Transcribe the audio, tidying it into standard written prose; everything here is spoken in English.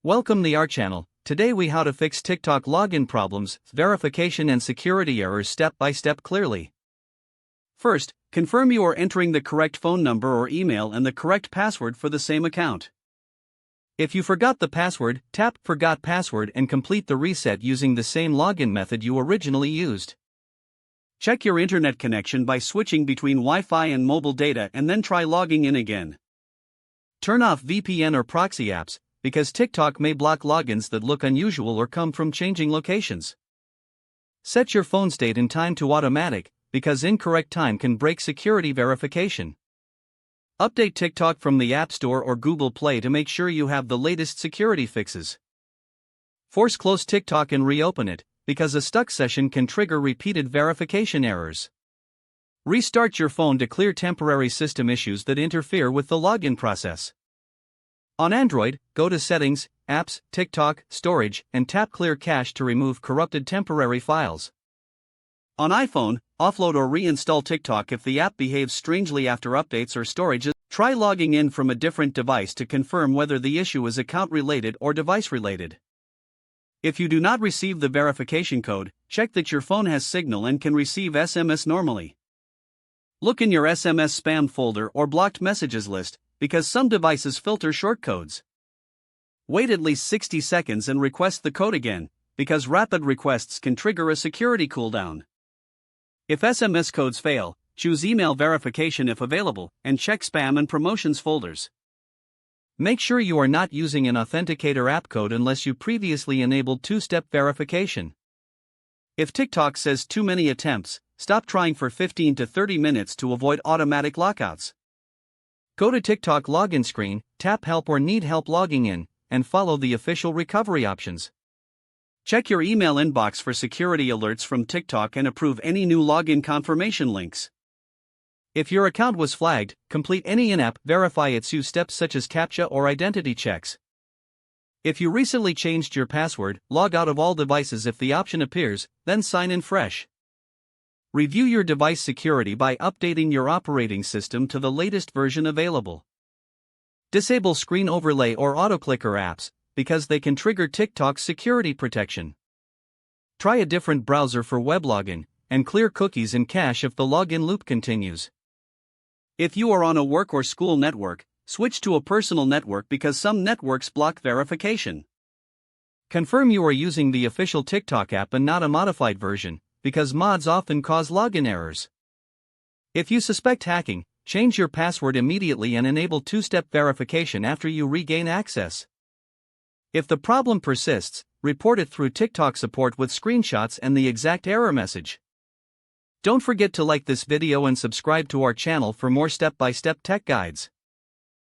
Welcome to our channel. Today we how to fix TikTok login problems, verification and security errors step by step clearly. First, confirm you are entering the correct phone number or email and the correct password for the same account. If you forgot the password, tap Forgot Password and complete the reset using the same login method you originally used. Check your internet connection by switching between Wi-Fi and mobile data and then try logging in again. Turn off VPN or proxy apps, because TikTok may block logins that look unusual or come from changing locations. Set your phone state and time to automatic, because incorrect time can break security verification. Update TikTok from the App Store or Google Play to make sure you have the latest security fixes. Force close TikTok and reopen it, because a stuck session can trigger repeated verification errors. Restart your phone to clear temporary system issues that interfere with the login process. On Android, go to Settings, Apps, TikTok, Storage, and tap Clear Cache to remove corrupted temporary files. On iPhone, offload or reinstall TikTok if the app behaves strangely after updates or storage. Try logging in from a different device to confirm whether the issue is account-related or device-related. If you do not receive the verification code, check that your phone has signal and can receive SMS normally. Look in your SMS spam folder or blocked messages list, because some devices filter shortcodes. Wait at least 60 seconds and request the code again, because rapid requests can trigger a security cooldown. If SMS codes fail, choose email verification if available, and check spam and promotions folders. Make sure you are not using an authenticator app code unless you previously enabled two-step verification. If TikTok says too many attempts, stop trying for 15 to 30 minutes to avoid automatic lockouts. Go to TikTok login screen, tap Help or Need Help logging in, and follow the official recovery options. Check your email inbox for security alerts from TikTok and approve any new login confirmation links. If your account was flagged, complete any in-app verify its use steps such as CAPTCHA or identity checks. If you recently changed your password, log out of all devices if the option appears, then sign in fresh. Review your device security by updating your operating system to the latest version available. Disable screen overlay or autoclicker apps, because they can trigger TikTok's security protection. Try a different browser for web login, and clear cookies and cache if the login loop continues. If you are on a work or school network, switch to a personal network because some networks block verification. Confirm you are using the official TikTok app and not a modified version, because mods often cause login errors. If you suspect hacking, change your password immediately and enable two-step verification after you regain access. If the problem persists, report it through TikTok support with screenshots and the exact error message. Don't forget to like this video and subscribe to our channel for more step-by-step tech guides.